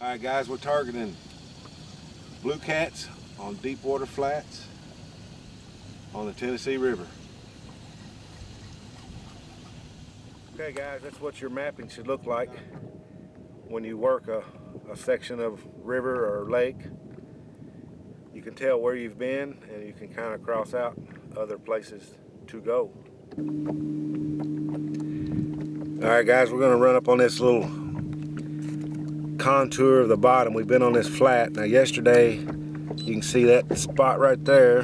Alright guys, we're targeting blue cats on deep water flats on the Tennessee River. Okay guys, that's what your mapping should look like when you work a section of river or lake. You can tell where you've been and you can kind of cross out other places to go. Alright guys, we're going to run up on this little contour of the bottom. We've been on this flat. Now yesterday, you can see that spot right there.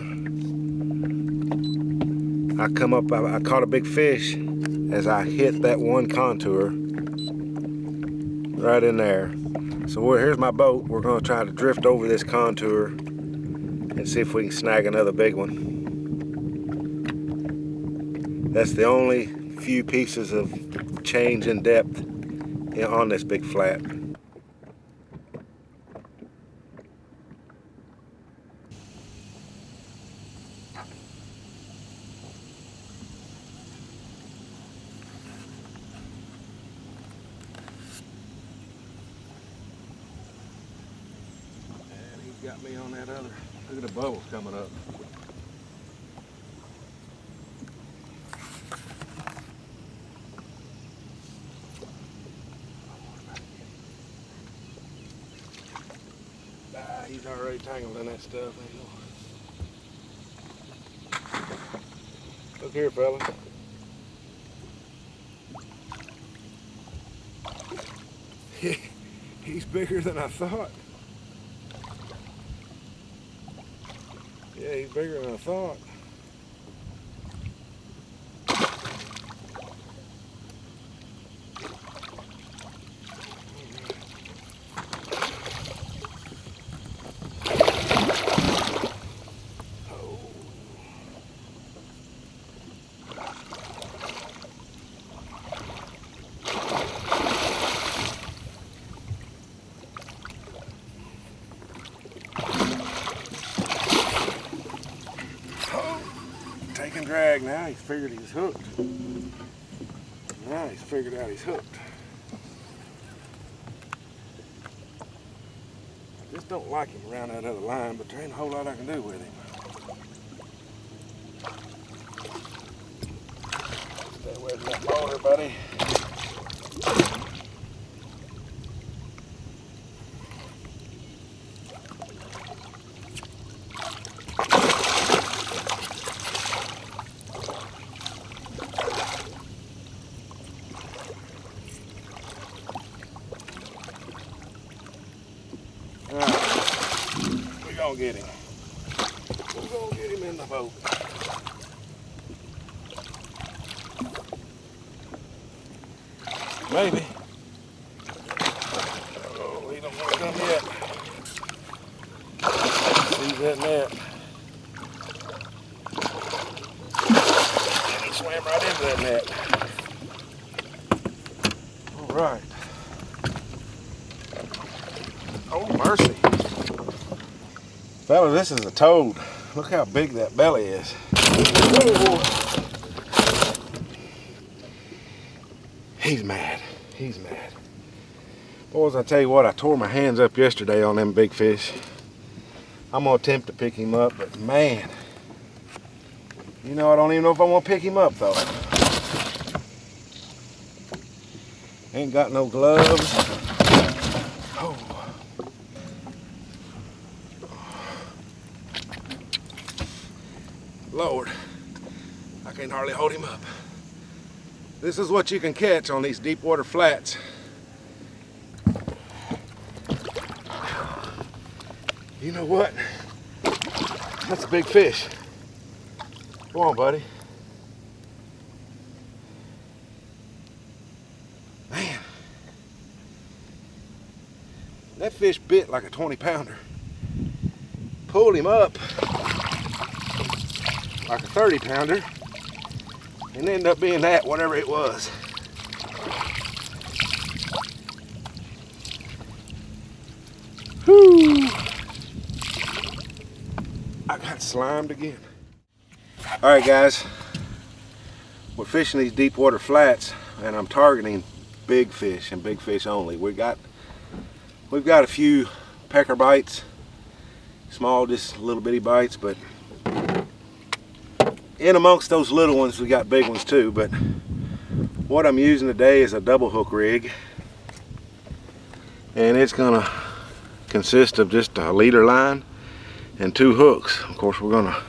I come up, I caught a big fish as I hit that one contour right in there. So here's my boat. We're going to try to drift over this contour and see if we can snag another big one. That's the only few pieces of change in depth on this big flat. And he's got me on that other. Look at the bubbles coming up. He's already tangled in that stuff. Look here, fella. He's bigger than I thought. Yeah, he's bigger than I thought. Take and drag now. He's figured he's hooked. Now he's figured out he's hooked. I just don't like him around that other line, but there ain't a whole lot I can do with him. Stay away from that boulder, buddy. We're gonna get him. We're gonna get him in the boat. Maybe. Oh, he don't want to come yet. See that net. And he swam right into that net. All right. Oh, mercy. Fella, this is a toad. Look how big that belly is. Whoa. He's mad. He's mad. Boys, I tell you what, I tore my hands up yesterday on them big fish. I'm gonna attempt to pick him up, but man, you know, I don't even know if I want to pick him up though. Ain't got no gloves. Oh. Lord, I can't hardly hold him up. This is what you can catch on these deep water flats. You know what? That's a big fish. Come on, buddy. Man, that fish bit like a 20-pounder. Pulled him up like a 30-pounder and ended up being that, whatever it was. Whew. I got slimed again. All right, guys, we're fishing these deep water flats and I'm targeting big fish and big fish only. We got We've got a few pecker bites, small, just little bitty bites, but in amongst those little ones we got big ones too. But what I'm using today is a double hook rig, and it's gonna consist of just a leader line and 2 hooks. Of course, we're gonna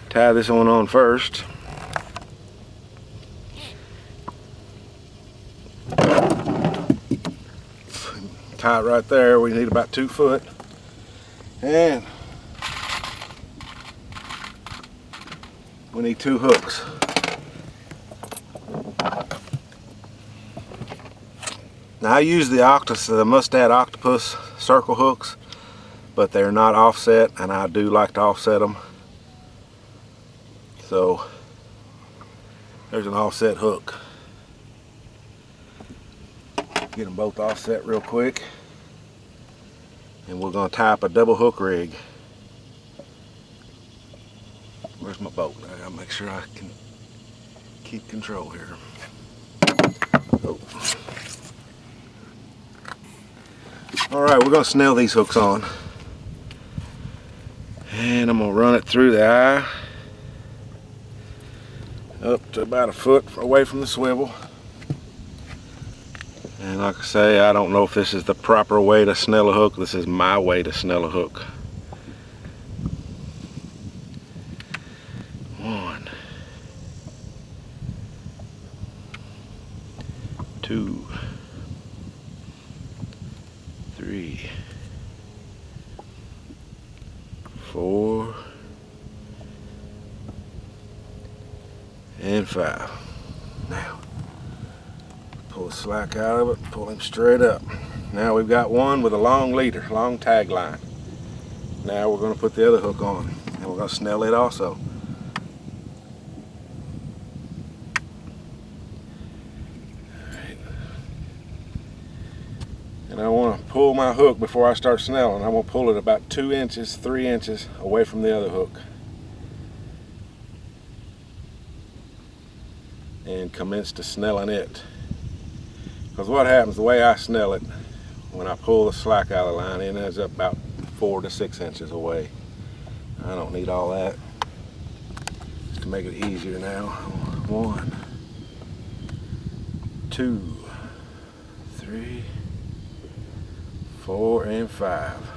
tie this one on first. Tie it right there. We need about 2 foot, and we need 2 hooks. Now I use the Mustad Octopus circle hooks, but they're not offset, and I do like to offset them. So there's an offset hook. Get them both offset real quick, and we're going to tie up a double hook rig. Where's my boat? I gotta make sure I can keep control here. Oh. Alright, we're going to snell these hooks on, and I'm going to run it through the eye up to about 1 foot away from the swivel. And like I say, I don't know if this is the proper way to snell a hook. This is my way to snell a hook. 1, 2, 3, 4, and 5. Now, pull the slack out of it, pull him straight up. Now we've got one with a long leader, long tag line. Now we're going to put the other hook on, and we're going to snell it also. Alright. And I want to pull my hook before I start snelling. I'm going to pull it about 2 inches, 3 inches away from the other hook, and commence to snelling it. Because what happens, the way I snell it, when I pull the slack out of the line, it ends up about 4 to 6 inches away. I don't need all that. Just to make it easier now. 1, 2, 3, 4, and 5.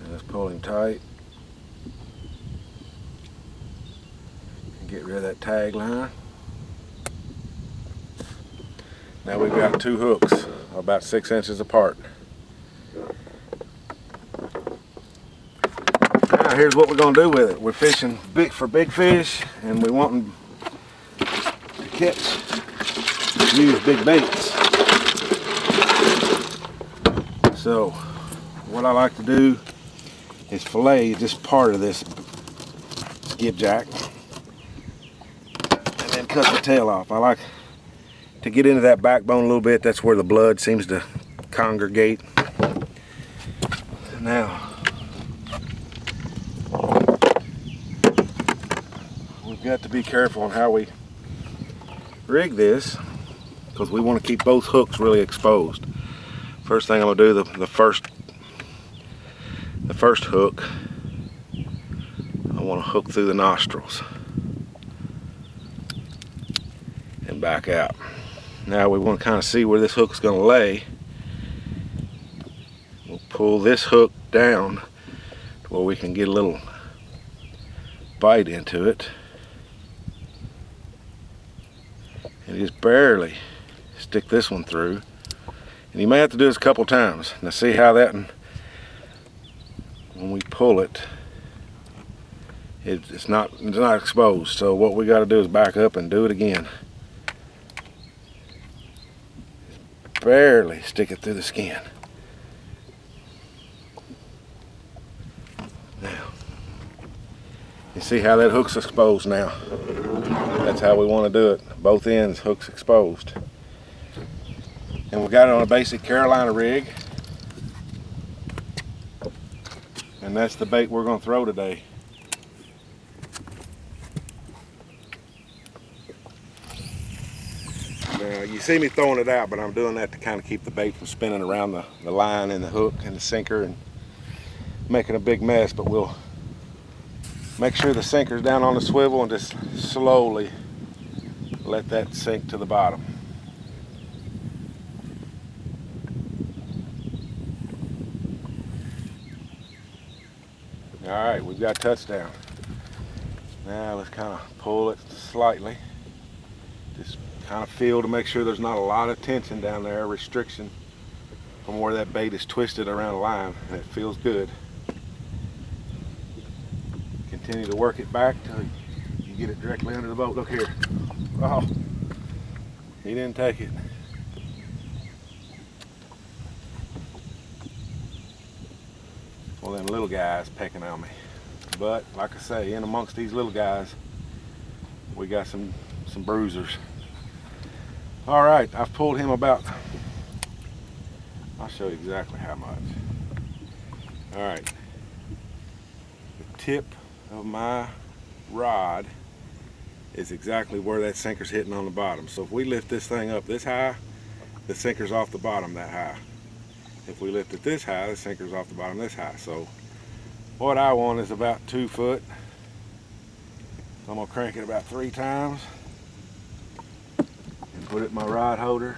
And let's pull him tight. And get rid of that tag line. Now we've got 2 hooks about 6 inches apart. Now here's what we're going to do with it. We're fishing for big fish, and we want them to use big baits. So what I like to do is fillet just part of this skipjack, and then cut the tail off. I like to get into that backbone a little bit. That's where the blood seems to congregate. Now we've got to be careful on how we rig this, because we want to keep both hooks really exposed. First thing I'm going to do, the first hook, I want to hook through the nostrils and back out. Now we want to kind of see where this hook's going to lay. We'll pull this hook down to where we can get a little bite into it, and just barely stick this one through. And you may have to do this a couple times. Now see how that, when we pull it, it's not exposed. So what we got to do is back up and do it again. Barely stick it through the skin. Now, you see how that hook's exposed now? That's how we want to do it. Both ends, hooks exposed. And we got it on a basic Carolina rig. And that's the bait we're going to throw today. Now You see me throwing it out, but I'm doing that to kind of keep the bait from spinning around the line and the hook and the sinker and making a big mess. But we'll make sure the sinker's down on the swivel and just slowly let that sink to the bottom. All right, we've got touchdown. Now let's kind of pull it slightly. Just kind of feel to make sure there's not a lot of tension down there, restriction from where that bait is twisted around the line, and it feels good. Continue to work it back till you get it directly under the boat. Look here. Oh, he didn't take it. Well, them little guys pecking on me. But like I say, in amongst these little guys, we got some bruisers. All right, I've pulled him about, I'll show you exactly how much. All right, the tip of my rod is exactly where that sinker's hitting on the bottom. So if we lift this thing up this high, the sinker's off the bottom that high. If we lift it this high, the sinker's off the bottom this high. So what I want is about 2 foot. I'm gonna crank it about 3 times and put it in my rod holder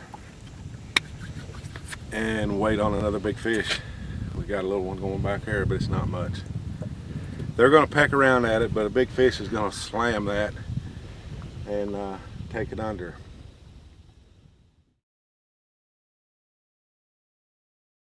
and wait on another big fish. We got a little one going back there, but it's not much. They're gonna peck around at it, but a big fish is gonna slam that and take it under.